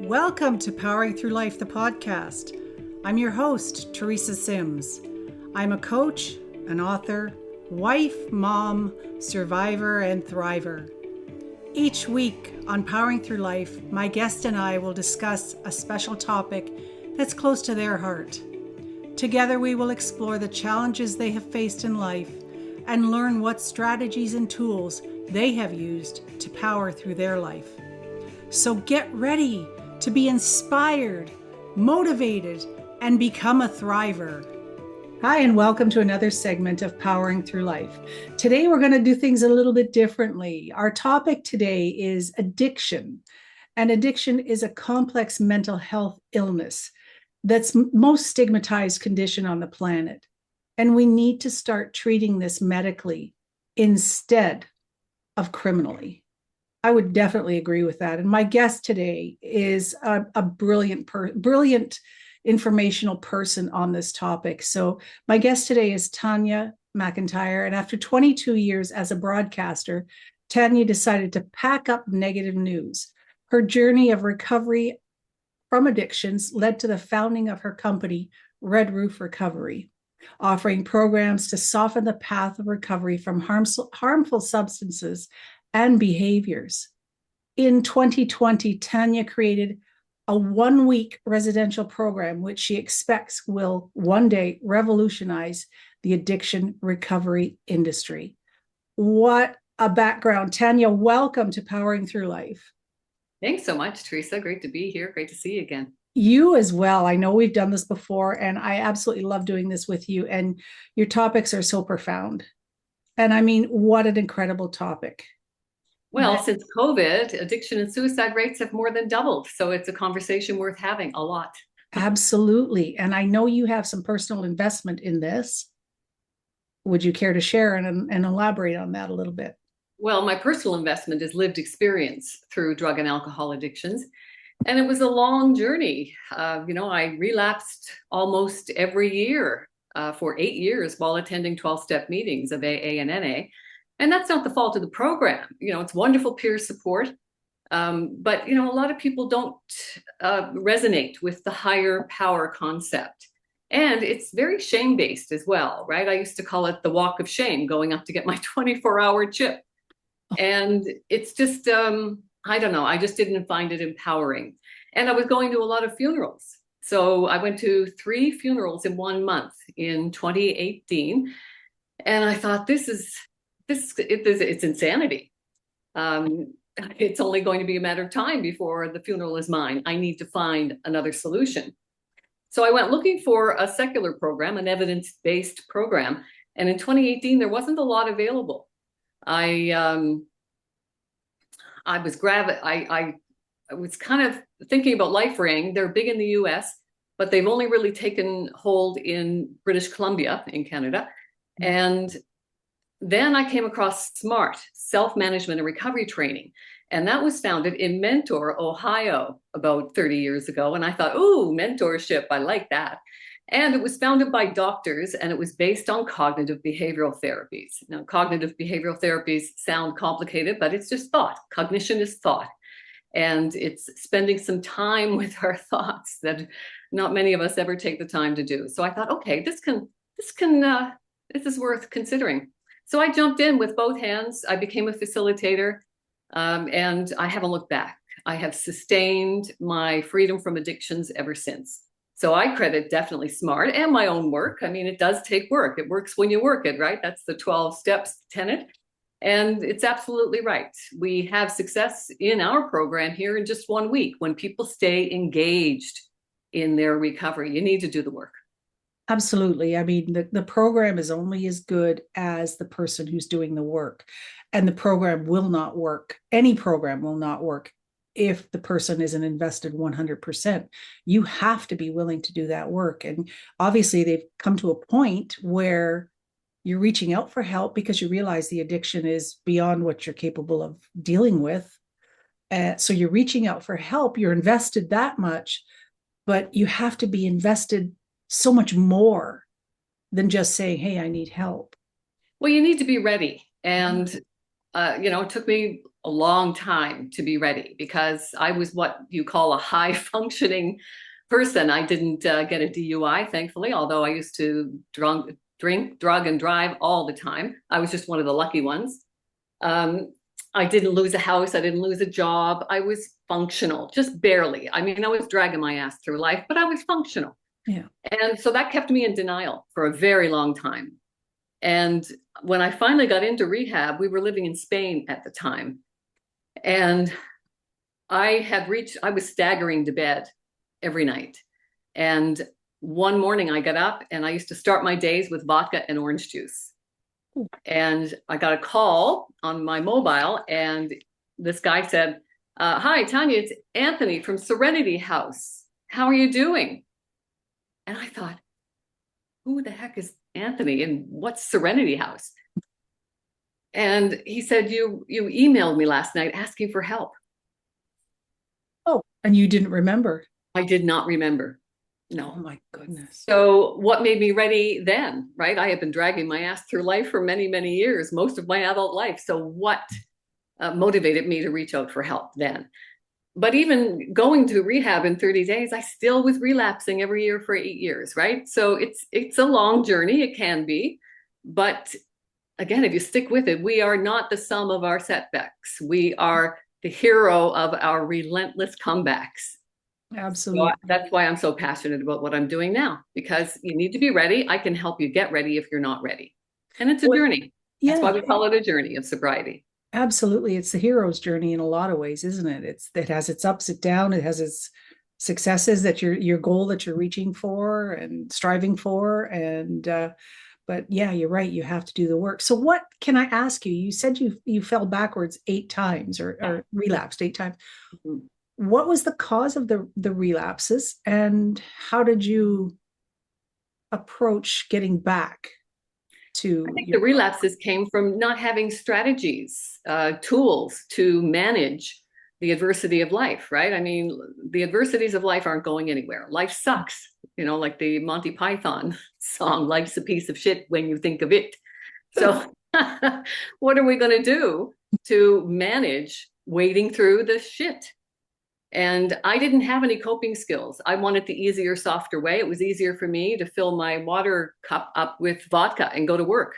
Welcome to Powering Through Life, the podcast. I'm your host, Teresa Sims. I'm a coach, an author, wife, mom, survivor, and thriver. Each week on Powering Through Life, my guest and I will discuss a special topic that's close to their heart. Together, we will explore the challenges they have faced in life and learn what strategies and tools they have used to power through their life. So get ready to be inspired, motivated, and become a thriver. Hi, and welcome to another segment of Powering Through Life. Today, we're going to do things a little bit differently. Our topic today is addiction. And addiction is a complex mental health illness that's most stigmatized condition on the planet. And we need to start treating this medically instead of criminally. I would definitely agree with that. And my guest today is a brilliant informational person on this topic. So my guest today is Tanya MacIntyre. And after 22 years as a broadcaster, Tanya decided to pack up negative news. Her journey of recovery from addictions led to the founding of her company, Red Roof Recovery, offering programs to soften the path of recovery from harmful substances and behaviors. In 2020, Tanya created a one-week residential program, which she expects will one day revolutionize the addiction recovery industry. What a background. Tanya, welcome to Powering Through Life. Thanks so much, Teresa. Great to be here. Great to see you again. You as well. I know we've done this before, and I absolutely love doing this with you. And your topics are so profound. And I mean, what an incredible topic. Well, since COVID, addiction and suicide rates have more than doubled. So it's a conversation worth having a lot. Absolutely. And I know you have some personal investment in this. Would you care to share and elaborate on that a little bit? Well, my personal investment is lived experience through drug and alcohol addictions. And it was a long journey. I relapsed almost every year for 8 years while attending 12-step meetings of AA and NA. And that's not the fault of the program. It's wonderful peer support. But a lot of people don't resonate with the higher power concept. And it's very shame-based as well, right? I used to call it the walk of shame, going up to get my 24-hour chip. And it's just, I don't know, I just didn't find it empowering. And I was going to a lot of funerals. So I went to 3 funerals in 1 month in 2018. And I thought, it's insanity. It's only going to be a matter of time before the funeral is mine. I need to find another solution. So I went looking for a secular program, an evidence-based program. And in 2018, there wasn't a lot available. I was kind of thinking about LifeRing. They're big in the US, but they've only really taken hold in British Columbia in Canada. And then I came across SMART, Self-Management and Recovery Training. And that was founded in Mentor, Ohio, about 30 years ago. And I thought, ooh, mentorship, I like that. And it was founded by doctors, and it was based on cognitive behavioral therapies. Now, cognitive behavioral therapies sound complicated, but it's just thought. Cognition is thought. And it's spending some time with our thoughts that not many of us ever take the time to do. So I thought, okay, this is worth considering. So I jumped in with both hands. I became a facilitator, and I haven't looked back. I have sustained my freedom from addictions ever since. So I credit definitely SMART and my own work. I mean, it does take work. It works when you work it, right? That's the 12 steps tenet. And it's absolutely right. We have success in our program here in just 1 week when people stay engaged in their recovery. You need to do the work. Absolutely. I mean, the program is only as good as the person who's doing the work. And the program will not work. Any program will not work if the person isn't invested 100%. You have to be willing to do that work. And obviously, they've come to a point where you're reaching out for help because you realize the addiction is beyond what you're capable of dealing with. So you're reaching out for help. You're invested that much, but you have to be invested so much more than just saying, hey, I need help. Well, you need to be ready. And, it took me a long time to be ready because I was what you call a high functioning person. I didn't get a DUI, thankfully, although I used to drink, drug, and drive all the time. I was just one of the lucky ones. Um, I didn't lose a house. I didn't lose a job. I was functional, just barely. I mean, I was dragging my ass through life, but I was functional. Yeah. And so that kept me in denial for a very long time. And when I finally got into rehab, we were living in Spain at the time. And I was staggering to bed every night. And one morning I got up and I used to start my days with vodka and orange juice. And I got a call on my mobile, and this guy said, "Hi, Tanya, it's Anthony from Serenity House. How are you doing?" And I thought, who the heck is Anthony and what's Serenity House? And he said, you emailed me last night asking for help. Oh, and you didn't remember? I did not remember. No. Oh my goodness. So what made me ready then, right? I had been dragging my ass through life for many, many years, most of my adult life. So what motivated me to reach out for help then? But even going to rehab in 30 days, I still was relapsing every year for 8 years, right? So it's a long journey. It can be. But again, if you stick with it, we are not the sum of our setbacks. We are the hero of our relentless comebacks. Absolutely. So that's why I'm so passionate about what I'm doing now, because you need to be ready. I can help you get ready if you're not ready. And it's a journey. That's why we call it a journey of sobriety. Absolutely. It's the hero's journey in a lot of ways, isn't it? It has its ups and downs. It has its successes that your goal that you're reaching for and striving for. And but yeah, you're right. You have to do the work. So what can I ask you? You said you fell backwards 8 times or relapsed 8 times. Mm-hmm. What was the cause of the relapses, and how did you approach getting back to? I think the relapses came from not having strategies, tools to manage the adversity of life, right? I mean, the adversities of life aren't going anywhere. Life sucks, like the Monty Python song, "Life's a piece of shit when you think of it." So what are we going to do to manage wading through the shit? And I didn't have any coping skills. I wanted the easier, softer way. It was easier for me to fill my water cup up with vodka and go to work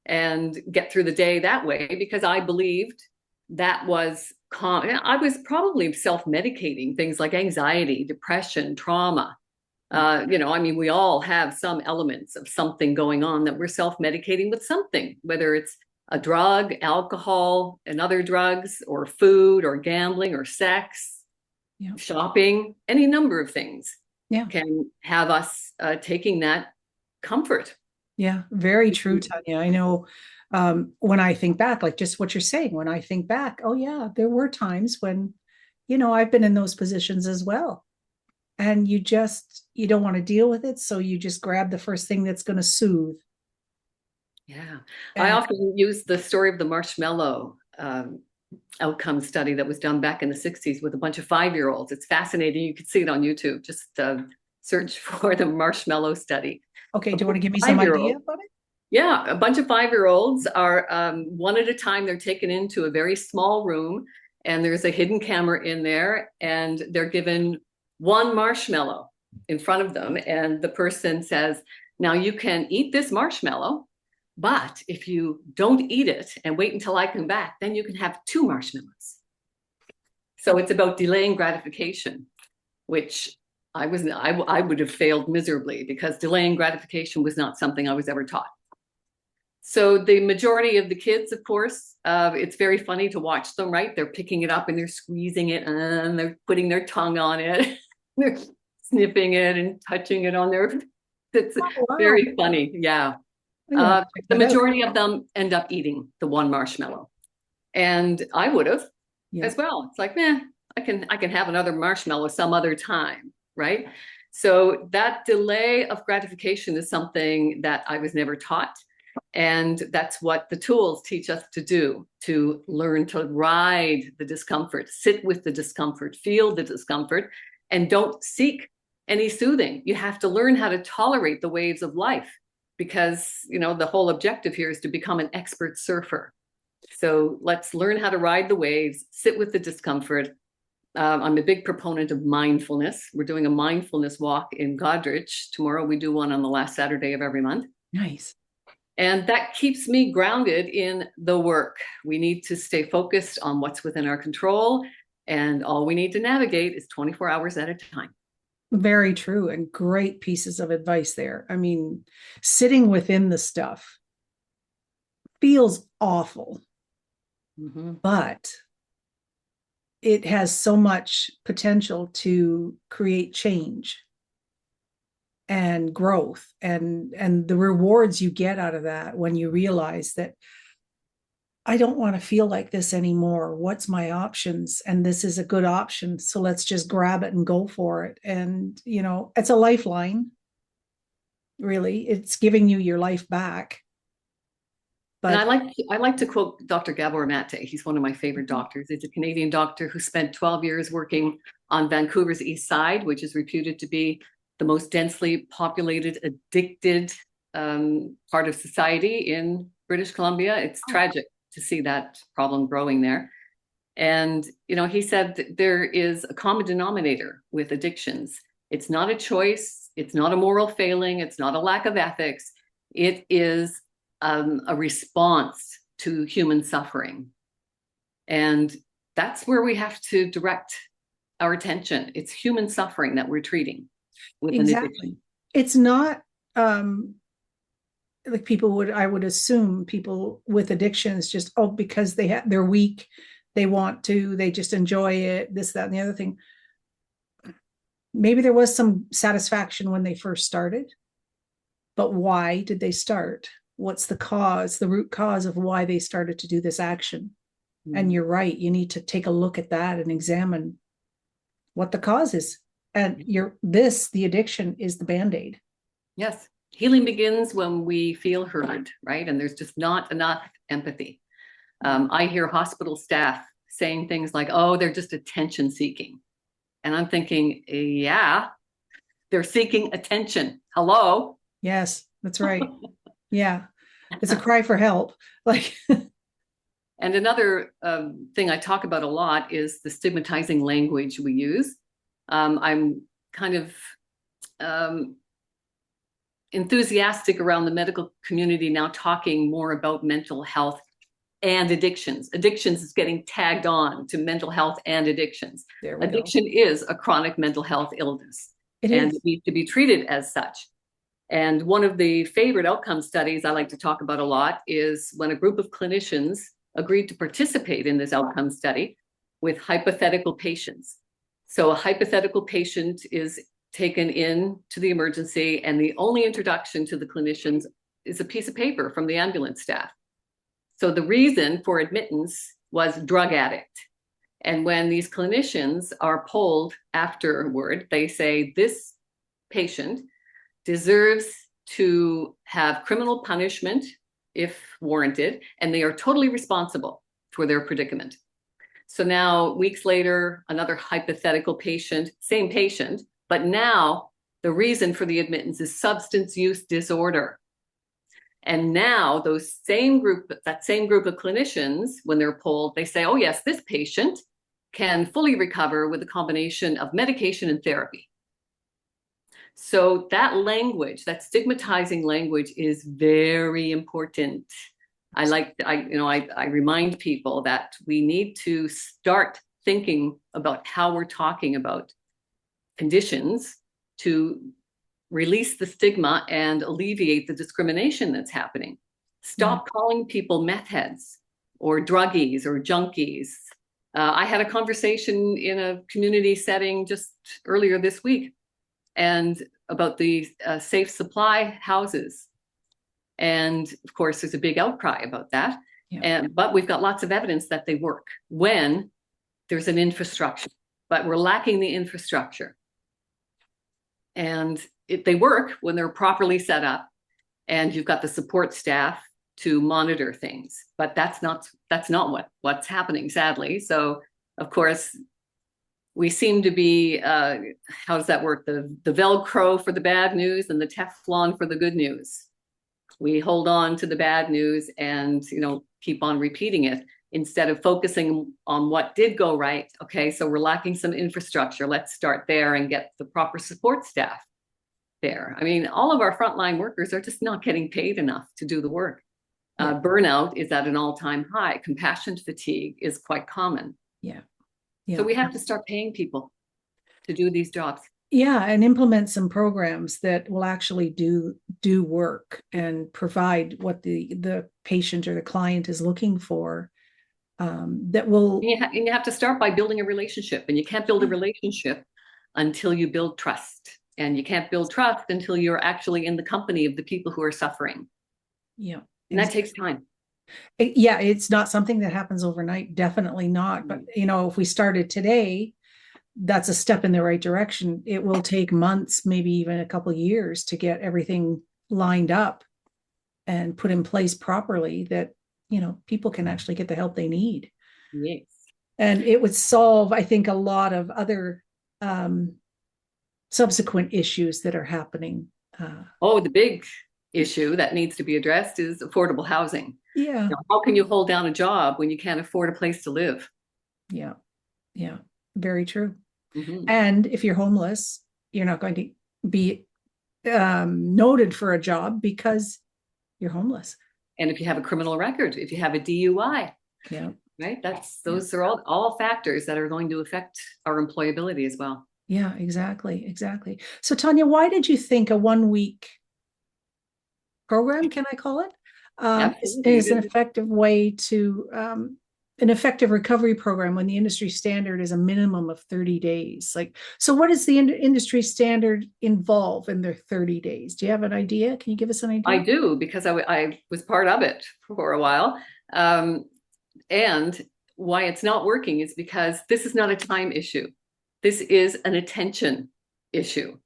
and get through the day that way, because I believed that was I was probably self-medicating things like anxiety, depression, trauma. I mean, we all have some elements of something going on that we're self-medicating with something, whether it's a drug, alcohol, and other drugs, or food, or gambling, or sex, shopping, any number of things can have us taking that comfort. Yeah, very true, Tanya. I know when I think back, like just what you're saying, when I think back, oh yeah, there were times when, I've been in those positions as well. And you don't want to deal with it. So you just grab the first thing that's going to soothe. Yeah. I often use the story of the marshmallow outcome study that was done back in the 60s with a bunch of 5-year-olds. It's fascinating. You can see it on YouTube. Just search for the marshmallow study. Okay. Do you want to give me some idea about it? Yeah. A bunch of 5-year-olds are one at a time. They're taken into a very small room, and there's a hidden camera in there, and they're given one marshmallow in front of them. And the person says, "Now you can eat this marshmallow, but if you don't eat it and wait until I come back, then you can have 2 marshmallows." So it's about delaying gratification, which I would have failed miserably, because delaying gratification was not something I was ever taught. So the majority of the kids, of course, it's very funny to watch them, right? They're picking it up and they're squeezing it and they're putting their tongue on it. They're sniffing it and touching it on their, it's very funny. Yeah. The majority of them end up eating the one marshmallow, and I would have as well. It's like, I can have another marshmallow some other time, right? So that delay of gratification is something that I was never taught, and that's what the tools teach us to do, to learn to ride the discomfort, sit with the discomfort, feel the discomfort, and don't seek any soothing. You have to learn how to tolerate the waves of life, because the whole objective here is to become an expert surfer. So let's learn how to ride the waves, sit with the discomfort. I'm a big proponent of mindfulness. We're doing a mindfulness walk in Godrich tomorrow. We do one on the last Saturday of every month. Nice. And that keeps me grounded in the work. We need to stay focused on what's within our control. And all we need to navigate is 24 hours at a time. Very true, and great pieces of advice there. I mean, sitting within the stuff feels awful, but it has so much potential to create change and growth, and the rewards you get out of that when you realize that I don't want to feel like this anymore. What's my options? And this is a good option. So let's just grab it and go for it. And, you know, it's a lifeline, really. It's giving you your life back. But and I like to quote Dr. Gabor Mate. He's one of my favorite doctors. He's a Canadian doctor who spent 12 years working on Vancouver's East Side, which is reputed to be the most densely populated, addicted part of society in British Columbia. It's tragic to see that problem growing there. And, you know, he said that there is a common denominator with addictions. It's not a choice. It's not a moral failing. It's not a lack of ethics. It is a response to human suffering. And that's where we have to direct our attention. It's human suffering that we're treating with an addiction. It's not like I would assume people with addictions just, because they're weak, they just enjoy it, this, that, and the other thing. Maybe there was some satisfaction when they first started, but why did they start? What's the root cause of why they started to do this action? And you're right, you need to take a look at that and examine what the cause is. And the addiction is the Band-Aid. Yes. Healing begins when we feel heard, right? And there's just not enough empathy. I hear hospital staff saying things like, oh, they're just attention seeking. And I'm thinking, yeah, they're seeking attention. Hello? Yes, that's right. Yeah. It's a cry for help. Like, and another thing I talk about a lot is the stigmatizing language we use. I'm kind of enthusiastic around the medical community now talking more about mental health and addictions. Addictions is getting tagged on to mental health and addictions. Addiction is a chronic mental health illness. It needs to be treated as such. And one of the favorite outcome studies I like to talk about a lot is when a group of clinicians agreed to participate in this outcome study with hypothetical patients. So a hypothetical patient is taken in to the emergency, and the only introduction to the clinicians is a piece of paper from the ambulance staff. So the reason for admittance was drug addict. And when these clinicians are polled afterward, they say this patient deserves to have criminal punishment if warranted, and they are totally responsible for their predicament. So now, weeks later, another hypothetical patient, same patient, but now the reason for the admittance is substance use disorder. And now that same group of clinicians, when they're polled, they say, oh yes, this patient can fully recover with a combination of medication and therapy. So that language, that stigmatizing language, is very important. I remind people that we need to start thinking about how we're talking about conditions to release the stigma and alleviate the discrimination that's happening. Stop calling people meth heads or druggies or junkies. I had a conversation in a community setting just earlier this week and about the safe supply houses. And of course, there's a big outcry about that. Yeah. But we've got lots of evidence that they work when there's an infrastructure, but we're lacking the infrastructure. And they work when they're properly set up and you've got the support staff to monitor things. But that's not what's happening, sadly. So, of course, we seem to be, how does that work? The Velcro for the bad news and the Teflon for the good news. We hold on to the bad news and, keep on repeating it instead of focusing on what did go right. Okay, so we're lacking some infrastructure. Let's start there and get the proper support staff there. I mean, all of our frontline workers are just not getting paid enough to do the work. Yeah. Burnout is at an all-time high. Compassion fatigue is quite common. Yeah. So we have to start paying people to do these jobs. Yeah, and implement some programs that will actually do work and provide what the patient or the client is looking for. That will. And you have to start by building a relationship, and you can't build a relationship until you build trust, and you can't build trust until you're actually in the company of the people who are suffering. Yeah, and that takes time. Yeah, it's not something that happens overnight. Definitely not. But if we started today, that's a step in the right direction. It will take months, maybe even a couple of years to get everything lined up and put in place properly that, people can actually get the help they need. Yes. And it would solve, I think, a lot of other subsequent issues that are happening. The big issue that needs to be addressed is affordable housing. Yeah. How can you hold down a job when you can't afford a place to live? Yeah. Yeah. Very true. Mm-hmm. And if you're homeless, you're not going to be noted for a job because you're homeless. And if you have a criminal record, if you have a DUI, yeah, right? Those are all factors that are going to affect our employability as well. Yeah, exactly. So Tanya, why did you think a 1 week program, can I call it, is an effective way to an effective recovery program when the industry standard is a minimum of 30 days? Like, so what does the industry standard involve in their 30 days? Do you have an idea? Can you give us an idea? I do, because I was part of it for a while. And why it's not working is because this is not a time issue. This is an attention issue.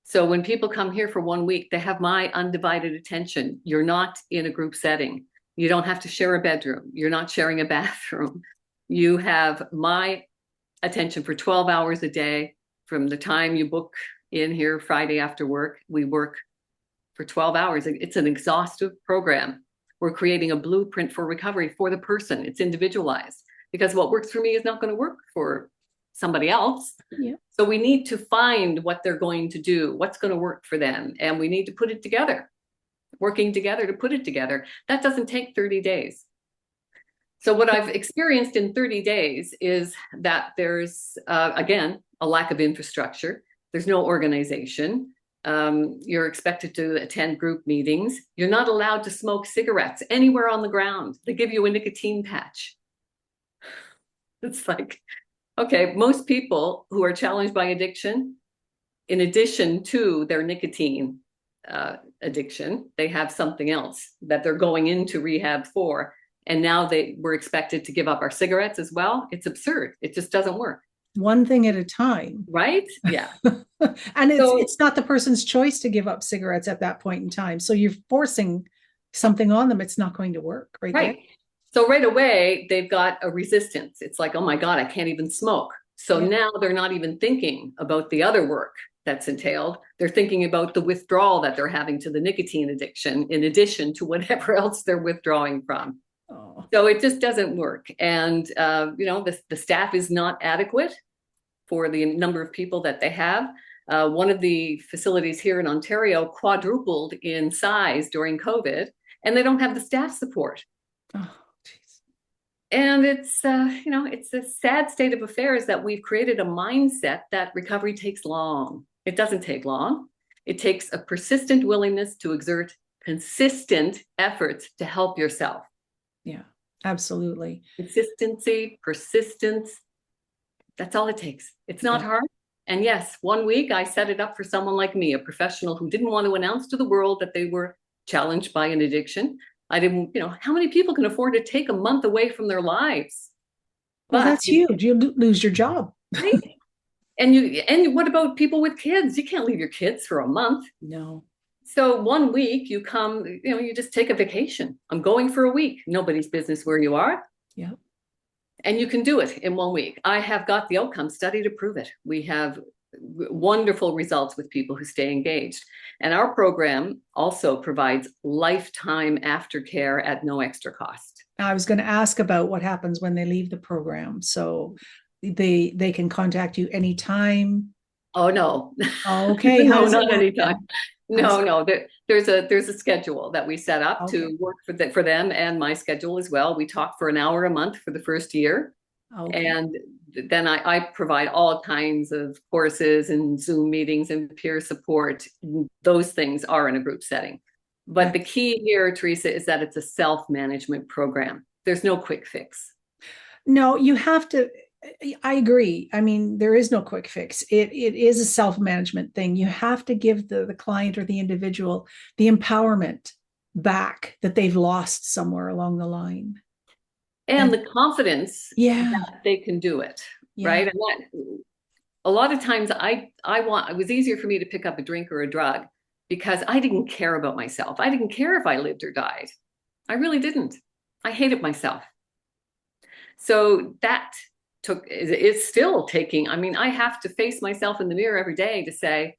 So when people come here for 1 week, they have my undivided attention. You're not in a group setting. You don't have to share a bedroom. You're not sharing a bathroom. You have my attention for 12 hours a day. From the time you book in here Friday after work, we work for 12 hours. It's an exhaustive program. We're creating a blueprint for recovery for the person. It's individualized, because what works for me is not going to work for somebody else. Yeah. So we need to find what they're going to do, what's going to work for them, and we need to put it together, working together to put it together. That doesn't take 30 days. So what I've experienced in 30 days is that there's, again, a lack of infrastructure. There's no organization. You're expected to attend group meetings. You're not allowed to smoke cigarettes anywhere on the ground. They give you a nicotine patch. It's like, okay, most people who are challenged by addiction, in addition to their nicotine addiction, they have something else that they're going into rehab for. And now we're expected to give up our cigarettes as well. It's absurd. It just doesn't work. One thing at a time. Right? Yeah. And it's not the person's choice to give up cigarettes at that point in time. So you're forcing something on them. It's not going to work. Right. So right away, they've got a resistance. It's like, oh my God, I can't even smoke. So now they're not even thinking about the other work that's entailed. They're thinking about the withdrawal that they're having to the nicotine addiction, in addition to whatever else they're withdrawing from. Oh. So it just doesn't work. And, the staff is not adequate for the number of people that they have. One of the facilities here in Ontario quadrupled in size during COVID, and they don't have the staff support. Oh. And it's a sad state of affairs that we've created a mindset that recovery takes long. It doesn't take long. It takes a persistent willingness to exert consistent efforts to help yourself. Yeah, absolutely. Consistency, persistence. That's all it takes. It's not hard. And yes, 1 week I set it up for someone like me, a professional who didn't want to announce to the world that they were challenged by an addiction. I didn't, how many people can afford to take a month away from their lives? Well, that's huge. You lose your job. Right? And what about people with kids? You can't leave your kids for a month. No. So 1 week you come, you just take a vacation. I'm going for a week. Nobody's business where you are. Yeah. And you can do it in 1 week. I have got the outcome study to prove it. We have wonderful results with people who stay engaged. And our program also provides lifetime aftercare at no extra cost. I was going to ask about what happens when they leave the program. So they can contact you anytime. Oh no. Okay, how No, does it not work anytime. then? No. There's a schedule that we set up Okay. to work for them and my schedule as well. We talk for an hour a month for the first year. Okay. And then I provide all kinds of courses and Zoom meetings and peer support. Those things are in a group setting. But the key here, Teresa, is that it's a self-management program. There's no quick fix. No, you have to. I agree. I mean, there is no quick fix. It is a self-management thing. You have to give the client or the individual the empowerment back that they've lost somewhere along the line. And the confidence Yeah. that they can do it. Yeah. Right. And that a lot of times it was easier for me to pick up a drink or a drug because I didn't care about myself. I didn't care if I lived or died. I really didn't. I hated myself. So that is still taking, I mean, I have to face myself in the mirror every day to say,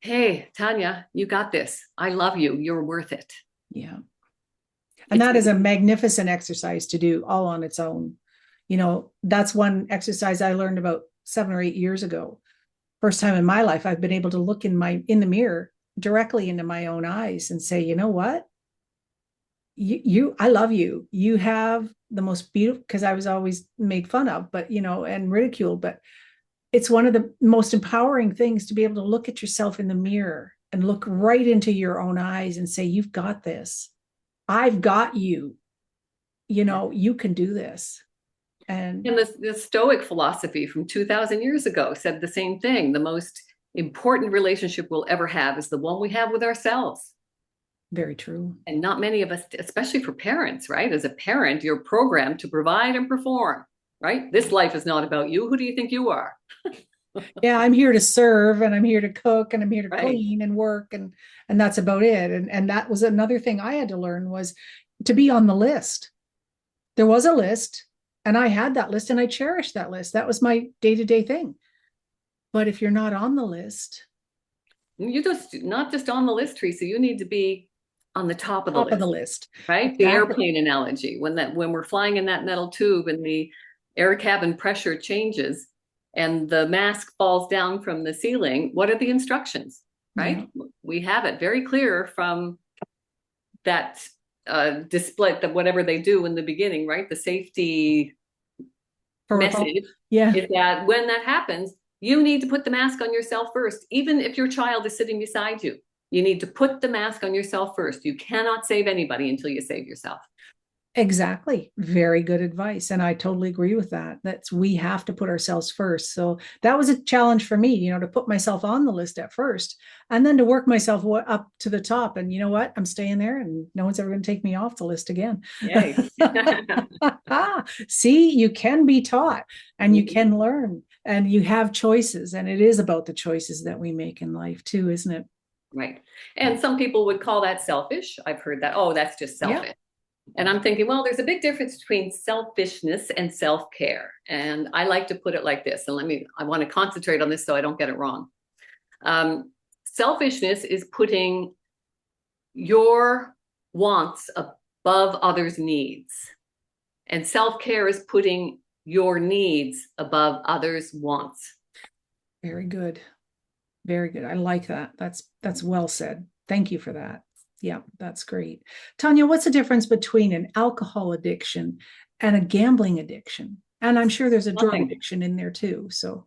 hey, Tanya, you got this. I love you. You're worth it. Yeah. And that is a magnificent exercise to do all on its own. You know, that's one exercise I learned about 7 or 8 years ago. First time in my life, I've been able to look in the mirror directly into my own eyes and say, you know what? I love you. You have the most beautiful, because I was always made fun of, but, and ridiculed, but it's one of the most empowering things to be able to look at yourself in the mirror and look right into your own eyes and say, you've got this. I've got you. You can do this. And the Stoic philosophy from 2000 years ago said the same thing. The most important relationship we'll ever have is the one we have with ourselves. Very true. And not many of us, especially for parents, right? As a parent, you're programmed to provide and perform, right? This life is not about you. Who do you think you are? Yeah, I'm here to serve, and I'm here to cook, and I'm here to Right. clean and work, and that's about it. And that was another thing I had to learn, was to be on the list. There was a list, and I had that list, and I cherished that list. That was my day-to-day thing. But if you're not on the list, you just not just on the list, Teresa, you need to be on the top of the list. Right? Exactly. The airplane analogy, when we're flying in that metal tube and the air cabin pressure changes and the mask falls down from the ceiling, what are the instructions? Right? Yeah. We have it very clear from that display, that whatever they do in the beginning, right? The safety message is that when that happens, you need to put the mask on yourself first, even if your child is sitting beside you. You need to put the mask on yourself first. You cannot save anybody until you save yourself. Exactly. Very good advice. And I totally agree with that. We have to put ourselves first. So that was a challenge for me, to put myself on the list at first and then to work myself up to the top. And you know what? I'm staying there and no one's ever going to take me off the list again. Yay. See, you can be taught and you can learn and you have choices. And it is about the choices that we make in life too, isn't it? Right. And some people would call that selfish. I've heard that. Oh, that's just selfish. Yeah. And I'm thinking, well, there's a big difference between selfishness and self-care. And I like to put it like this. And I want to concentrate on this so I don't get it wrong. Selfishness is putting your wants above others' needs. And self-care is putting your needs above others' wants. Very good. Very good. I like that. That's well said. Thank you for that. Yeah, that's great. Tanya, what's the difference between an alcohol addiction and a gambling addiction? And I'm sure there's a drug addiction in there too. So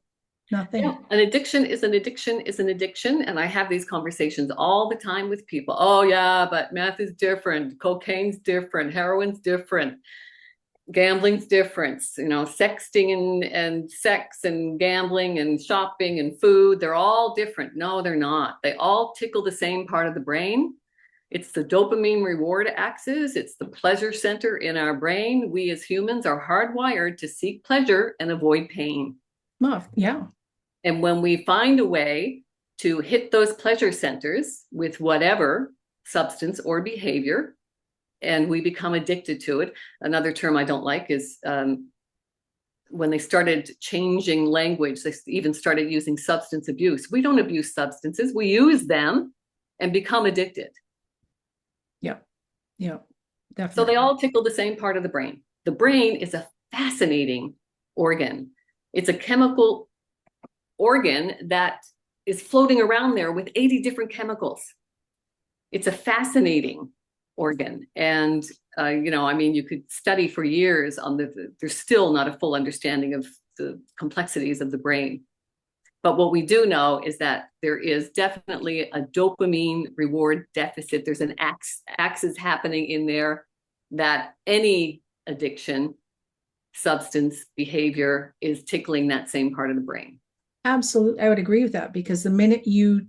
nothing. Yeah, an addiction is an addiction is an addiction. And I have these conversations all the time with people. Oh yeah, but meth is different. Cocaine's different. Heroin's different. Gambling's different. Sexting and sex and gambling and shopping and food, they're all different. No, they're not. They all tickle the same part of the brain. It's the dopamine reward axis. It's the pleasure center in our brain. We as humans are hardwired to seek pleasure and avoid pain. Oh, yeah. And when we find a way to hit those pleasure centers with whatever substance or behavior, and we become addicted to it. Another term I don't like is when they started changing language, they even started using substance abuse. We don't abuse substances, we use them and become addicted. Yeah. Yeah. So they Definitely. all tickle the same part of the brain. The brain is a fascinating organ. It's a chemical organ that is floating around there with 80 different chemicals. It's a fascinating organ. And, I mean, you could study for years on there's still not a full understanding of the complexities of the brain. But what we do know is that there is definitely a dopamine reward deficit. There's an axis happening in there that any addiction, substance, behavior is tickling that same part of the brain. Absolutely. I would agree with that, because the minute you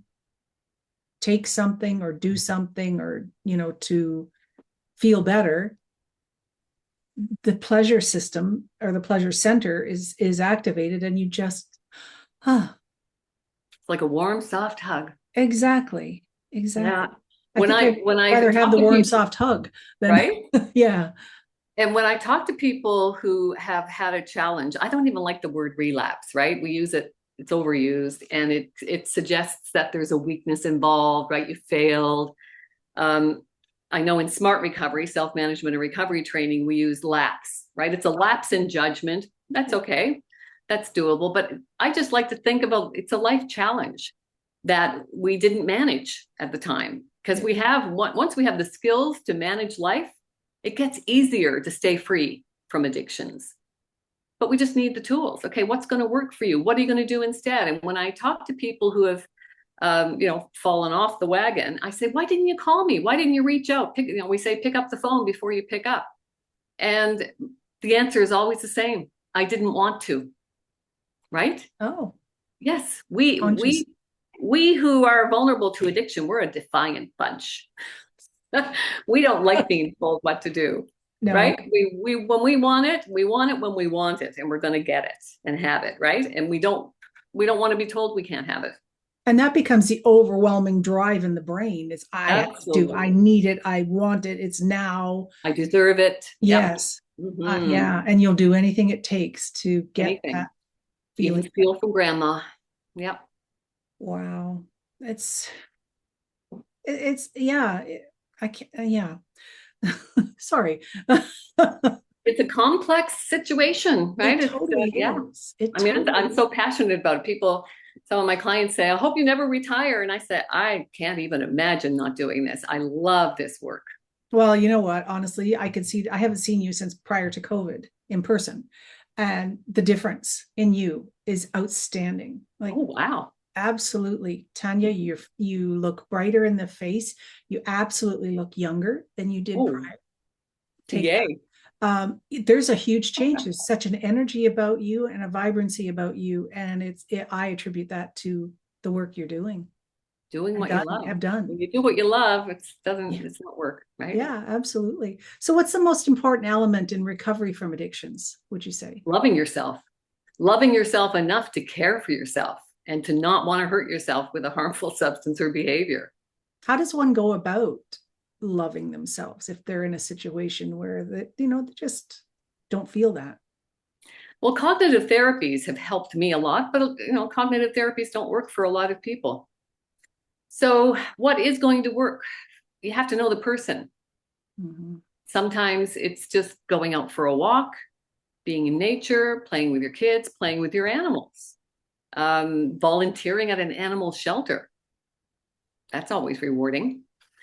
take something or do something or, to feel better, the pleasure system or the pleasure center is activated, and you just, It's like a warm, soft hug. exactly. Yeah. I think I'd When I rather have talk the to warm, people, soft hug than, right? yeah. And when I talk to people who have had a challenge, I don't even like the word relapse, right? We use it, it's overused, and it suggests that there's a weakness involved, right? You failed. Um, I know in SMART recovery, self-management and recovery training, we use lapse, right? It's a lapse in judgment. That's okay. That's doable. But I just like to think about it's a life challenge that we didn't manage at the time, because once we have the skills to manage life, it gets easier to stay free from addictions. But we just need the tools. Okay, what's going to work for you? What are you going to do instead? And when I talk to people who have fallen off the wagon, I say, why didn't you call me? Why didn't you reach out? We say, pick up the phone before you pick up. And the answer is always the same. I didn't want to. Right? Oh, Yes. conscious. We who are vulnerable to addiction, we're a defiant bunch. We don't like being told what to do. No. Right? We when we want it when we want it, and we're going to get it and have it, right? And we don't want to be told we can't have it. And that becomes the overwhelming drive in the brain. Is I have to, I Absolutely. need it, I want it, it's now. I deserve it. Yep. Yes. Mm-hmm. Yeah. And you'll do anything it takes to get Anything. that Even feeling. steal from grandma. Yep. Wow. Yeah. I can't, yeah. Sorry. It's a complex situation, right? It totally Yeah. is. It I mean, totally I'm so passionate about it. Some of my clients say, I hope you never retire. And I said, I can't even imagine not doing this. I love this work. Well, you know what? Honestly, I haven't seen you since prior to COVID in person. And the difference in you is outstanding. Like, Oh, wow. absolutely. Tanya, you look brighter in the face. You absolutely look younger than you did Oh, prior. Take that. yay. There's a huge change. There's such an energy about you and a vibrancy about you. And I attribute that to the work you're doing Doing and what you done, love. have done. When you do what you love, Yeah. it's not work, right? Yeah, absolutely. So what's the most important element in recovery from addictions, would you say? Loving yourself enough to care for yourself and to not want to hurt yourself with a harmful substance or behavior. How does one go about loving themselves if they're in a situation where they just don't feel that? Well, cognitive therapies have helped me a lot, but cognitive therapies don't work for a lot of people. So, what is going to work? You have to know the person. Mm-hmm. Sometimes it's just going out for a walk, being in nature, playing with your kids, playing with your animals, volunteering at an animal shelter. That's always rewarding.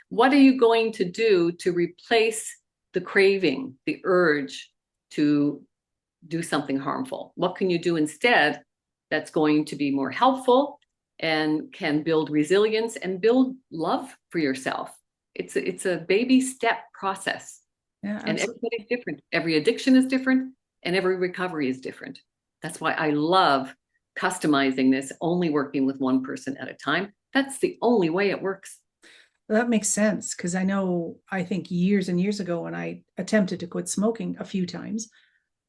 What are you going to do to replace the craving, the urge to do something harmful? What can you do instead that's going to be more helpful and can build resilience and build love for yourself? It's a baby step process. Yeah, And absolutely. everybody's different. Every addiction is different and every recovery is different. That's why I love customizing this, only working with one person at a time. That's the only way it works. That makes sense, because I think years and years ago when I attempted to quit smoking a few times,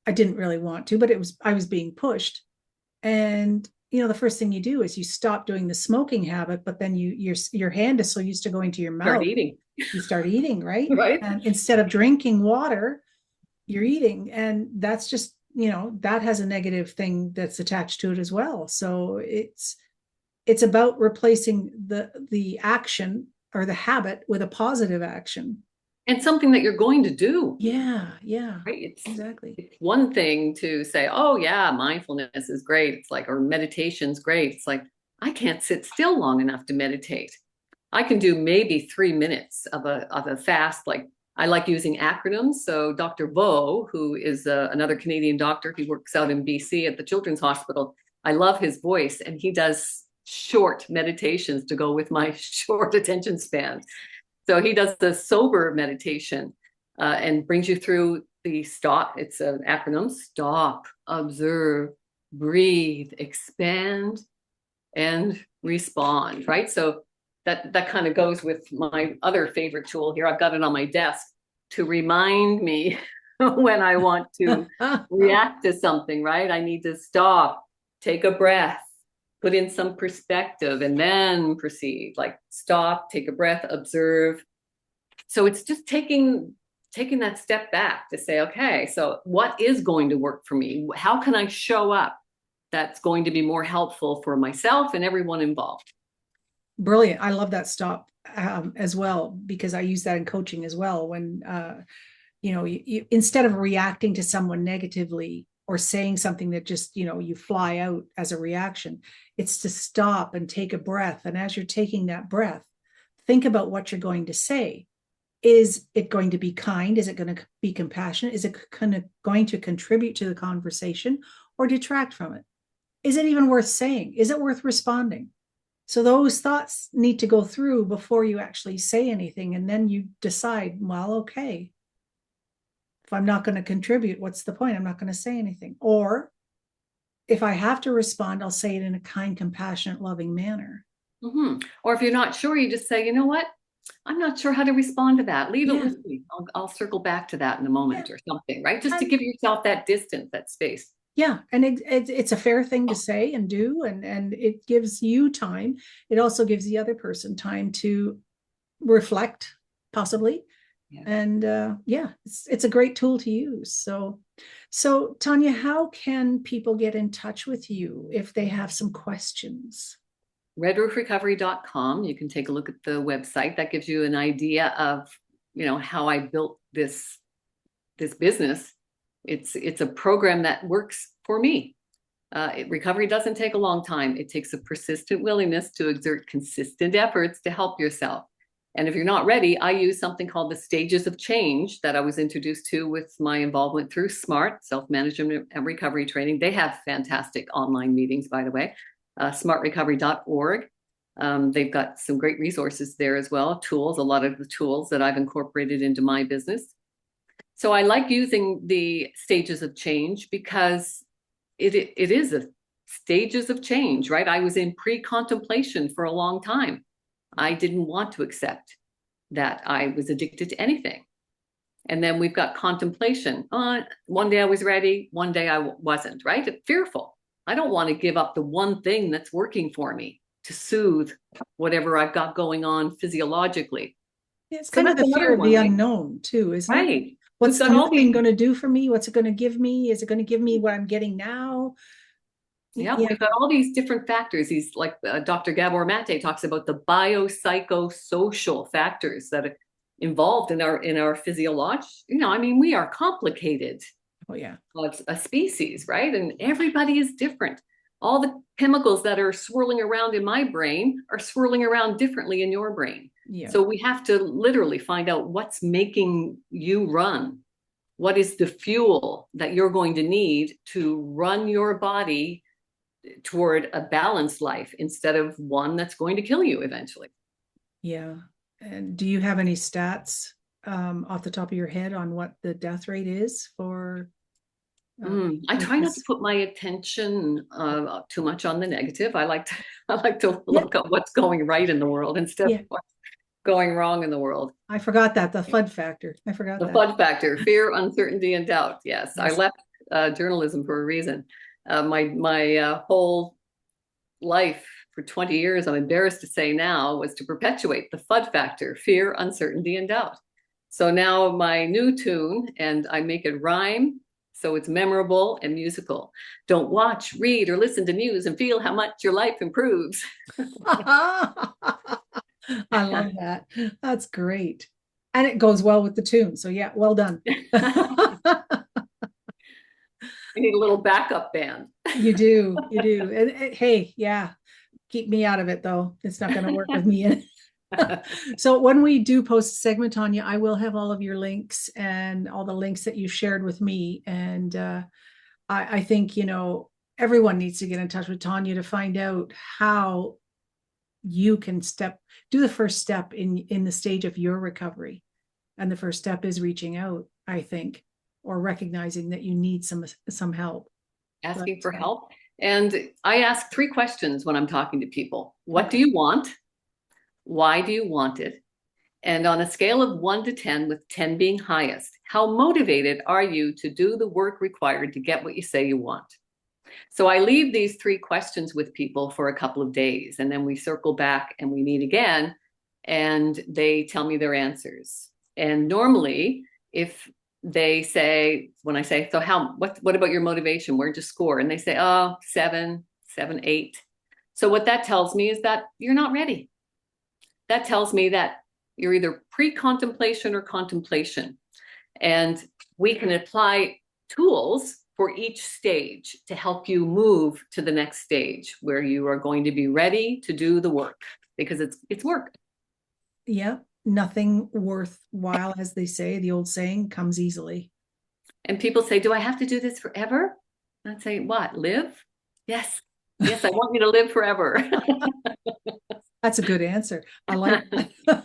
I didn't really want to, but I was being pushed. And the first thing you do is you stop doing the smoking habit, but then your hand is so used to going to your Start mouth, eating, you start eating, right? right? And instead of drinking water, you're eating, and that's just that has a negative thing that's attached to it as well. So it's about replacing the action or the habit with a positive action. And something that you're going to do. Yeah, Right? exactly. It's one thing to say, oh yeah, mindfulness is great. It's like, or meditation's great. It's like, I can't sit still long enough to meditate. I can do maybe 3 minutes of a fast. Like, I like using acronyms. So Dr. Vo, who is another Canadian doctor, he works out in BC at the Children's Hospital. I love his voice, and he does short meditations to go with my short attention span. So he does the sober meditation and brings you through the stop. It's an acronym: stop, observe, breathe, expand, and respond. Right. So that kind of goes with my other favorite tool here. I've got it on my desk to remind me when I want to react to something. Right. I need to stop, take a breath, put in some perspective, and then proceed. Like, stop, take a breath, observe. So it's just taking that step back to say, okay, so what is going to work for me? How can I show up that's going to be more helpful for myself and everyone involved? Brilliant. I love that stop as well, because I use that in coaching as well. When you instead of reacting to someone negatively or saying something that just you fly out as a reaction, it's to stop and take a breath. And as you're taking that breath, think about what you're going to say. Is it going to be kind? Is it going to be compassionate? Is it going to contribute to the conversation or detract from it? Is it even worth saying? Is it worth responding? So those thoughts need to go through before you actually say anything. And then you decide, well, okay, if I'm not going to contribute, what's the point? I'm not going to say anything. Or if I have to respond, I'll say it in a kind, compassionate, loving manner. Mm-hmm. Or if you're not sure, you just say, you know what? I'm not sure how to respond to that. Leave it with me. I'll circle back to that in a moment or something, right? Just to give yourself that distance, that space. Yeah, and it's a fair thing to say and do, and it gives you time. It also gives the other person time to reflect, possibly. Yeah. And it's a great tool to use. So Tanya, how can people get in touch with you if they have some questions? redroofrecovery.com. You can take a look at the website. That gives you an idea of, how I built this business. It's a program that works for me. Recovery doesn't take a long time. It takes a persistent willingness to exert consistent efforts to help yourself. And if you're not ready, I use something called the stages of change that I was introduced to with my involvement through SMART, self-management and recovery training. They have fantastic online meetings, by the way, smartrecovery.org. They've got some great resources there as well, tools, a lot of the tools that I've incorporated into my business. So I like using the stages of change because it is a stages of change, right? I was in pre-contemplation for a long time. I didn't want to accept that I was addicted to anything. And then we've got contemplation. One day I was ready, one day I wasn't, right? Fearful. I don't want to give up the one thing that's working for me to soothe whatever I've got going on physiologically. It's kind of the fear of the unknown too, isn't it? Right. What's the new thing going to do for me? What's it going to give me? Is it going to give me what I'm getting now? Yeah, we've got all these different factors. He's like Dr. Gabor Mate talks about the biopsychosocial factors that are involved in our physiology. We are complicated. Oh yeah, a species, right? And everybody is different. All the chemicals that are swirling around in my brain are swirling around differently in your brain. Yeah. So we have to literally find out what's making you run. What is the fuel that you're going to need to run your body toward a balanced life instead of one that's going to kill you eventually? Yeah. And do you have any stats off the top of your head on what the death rate is for? I try not to put my attention too much on the negative. I like to look at what's going right in the world instead of what's going wrong in the world. I forgot that, the FUD factor. I forgot the FUD factor: fear, uncertainty, and doubt. Yes. I left journalism for a reason. My whole life for 20 years, I'm embarrassed to say now, was to perpetuate the FUD factor: fear, uncertainty, and doubt. So now my new tune, and I make it rhyme, So it's memorable and musical. Don't watch, read, or listen to news and feel how much your life improves. I love that. That's great. And it goes well with the tune. So yeah, well done. I need a little backup band. You do. You do. And hey, yeah, keep me out of it though. It's not going to work with me. So when we do post a segment, Tanya, I will have all of your links and all the links that you shared with me. And I think, everyone needs to get in touch with Tanya to find out how you can do the first step in the stage of your recovery. And the first step is reaching out, I think, or recognizing that you need some help. Asking for help. And I ask 3 questions when I'm talking to people. What do you want? Why do you want it? And on a scale of 1 to 10, with 10 being highest, how motivated are you to do the work required to get what you say you want? So I leave these 3 questions with people for a couple of days, and then we circle back and we meet again, and they tell me their answers. And normally, if they say, when I say, so what about your motivation? Where'd you score? And they say, oh, 7, 8. So what that tells me is that you're not ready. That tells me that you're either pre-contemplation or contemplation. And we can apply tools for each stage to help you move to the next stage where you are going to be ready to do the work, because it's work. Yeah. Nothing worthwhile, as they say, the old saying, comes easily. And people say, do I have to do this forever? I'd say, what, live? Yes. Yes, I want you to live forever. That's a good answer. I like that.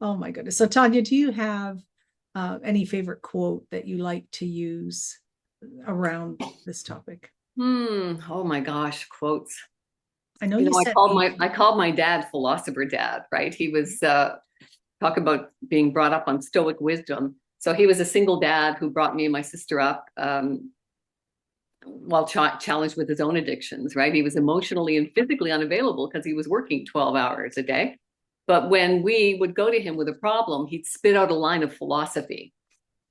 Oh my goodness. So Tanya, do you have any favorite quote that you like to use around this topic? Oh my gosh, quotes. I know I called my dad philosopher dad, right? He was talk about being brought up on Stoic wisdom. So he was a single dad who brought me and my sister up while challenged with his own addictions, right? He was emotionally and physically unavailable because he was working 12 hours a day. But when we would go to him with a problem, he'd spit out a line of philosophy.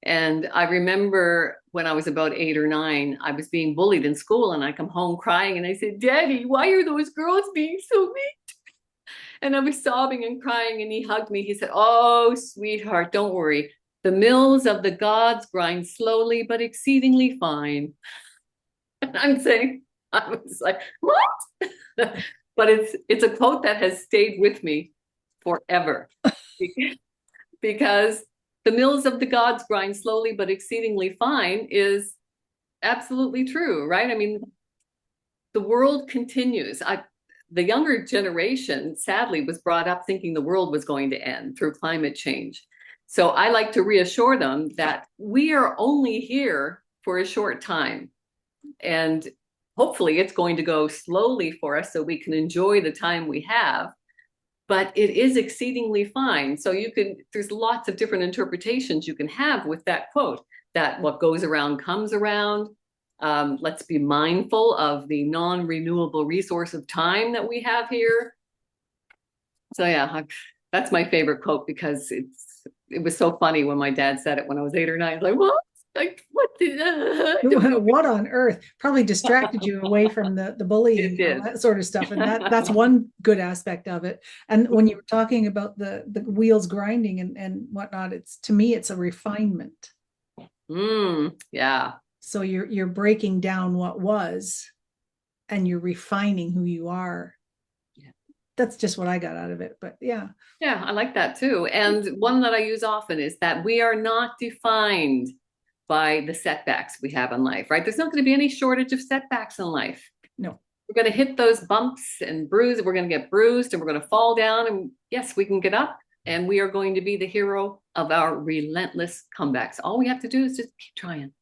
And I remember when I was about 8 or 9, I was being bullied in school, and I come home crying and I said, Daddy, why are those girls being so mean? And I was sobbing and crying, and he hugged me. He said, oh, sweetheart, don't worry. The mills of the gods grind slowly, but exceedingly fine. And I'm saying, I was like, what? But it's a quote that has stayed with me forever. Because the mills of the gods grind slowly but exceedingly fine is absolutely true, right? I mean, the world continues. The younger generation, sadly, was brought up thinking the world was going to end through climate change. So I like to reassure them that we are only here for a short time. And hopefully it's going to go slowly for us so we can enjoy the time we have. But it is exceedingly fine. So there's lots of different interpretations you can have with that quote, that what goes around comes around. Let's be mindful of the non-renewable resource of time that we have here. So yeah, that's my favorite quote, because it was so funny when my dad said it when I was 8 or 9. Like, what? Like, what? What on earth? Probably distracted you away from the bullying and all that sort of stuff. And that's one good aspect of it. And when you were talking about the wheels grinding and whatnot, to me, it's a refinement. Yeah. So you're breaking down what was, and you're refining who you are. Yeah. That's just what I got out of it. But yeah. Yeah, I like that too. And one that I use often is that we are not defined by the setbacks we have in life, right? There's not going to be any shortage of setbacks in life. No. We're going to hit those bumps and bruises. We're going to get bruised, and we're going to fall down. And yes, we can get up, and we are going to be the hero of our relentless comebacks. All we have to do is just keep trying.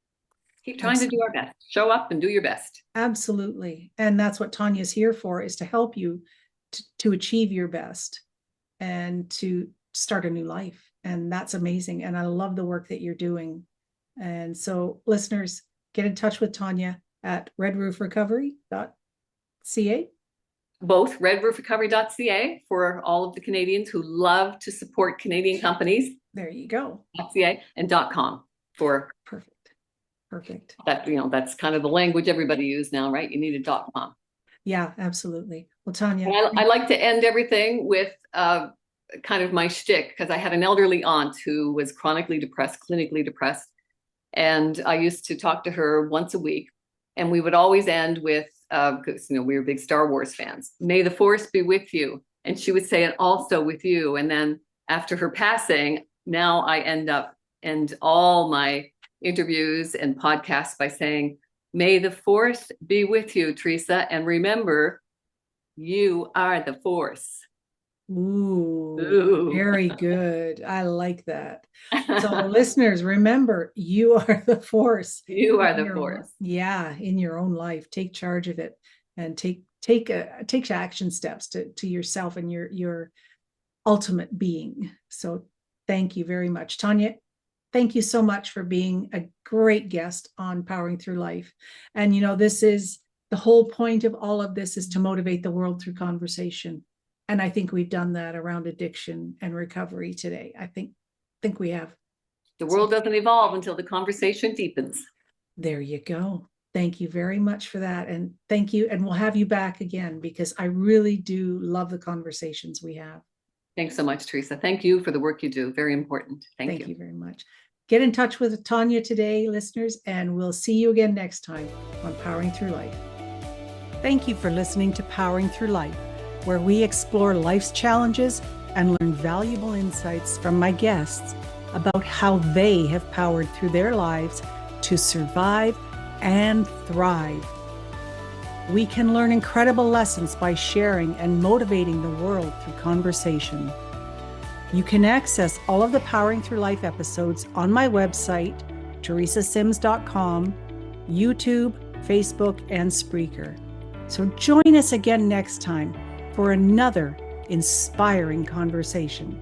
Keep trying to do our best. Show up and do your best. Absolutely. And that's what Tanya's here for, is to help you to achieve your best and to start a new life. And that's amazing. And I love the work that you're doing. And so listeners, get in touch with Tanya at redroofrecovery.ca. Both redroofrecovery.ca for all of the Canadians who love to support Canadian companies. There you go. .ca and .com for perfect. Perfect. That's kind of the language everybody uses now, right? You need a .com. Yeah, absolutely. Well, Tanya, And I like to end everything with kind of my shtick, because I had an elderly aunt who was chronically depressed, clinically depressed. And I used to talk to her once a week. And we would always end with, because we were big Star Wars fans, "May the force be with you." And she would say, "And also with you." And then after her passing, now I end all my interviews and podcasts by saying, "May the force be with you, Teresa. And remember, you are the force." Ooh, very good. I like that. So listeners, remember, you are the force. You are in the your own- force. yeah, in your own life. Take charge of it and take action steps to yourself and your ultimate being. So thank you very much, Tanya. Thank you so much for being a great guest on Powering Through Life. And this is the whole point of all of this, is to motivate the world through conversation. And I think we've done that around addiction and recovery today. I think we have. The world doesn't evolve until the conversation deepens. There you go. Thank you very much for that. And thank you. And we'll have you back again, because I really do love the conversations we have. Thanks so much, Teresa. Thank you for the work you do. Very important. Thank you. Thank you very much. Get in touch with Tanya today, listeners, and we'll see you again next time on Powering Through Life. Thank you for listening to Powering Through Life, where we explore life's challenges and learn valuable insights from my guests about how they have powered through their lives to survive and thrive. We can learn incredible lessons by sharing and motivating the world through conversation. You can access all of the Powering Through Life episodes on my website, teresasims.com, YouTube, Facebook, and Spreaker. So join us again next time for another inspiring conversation.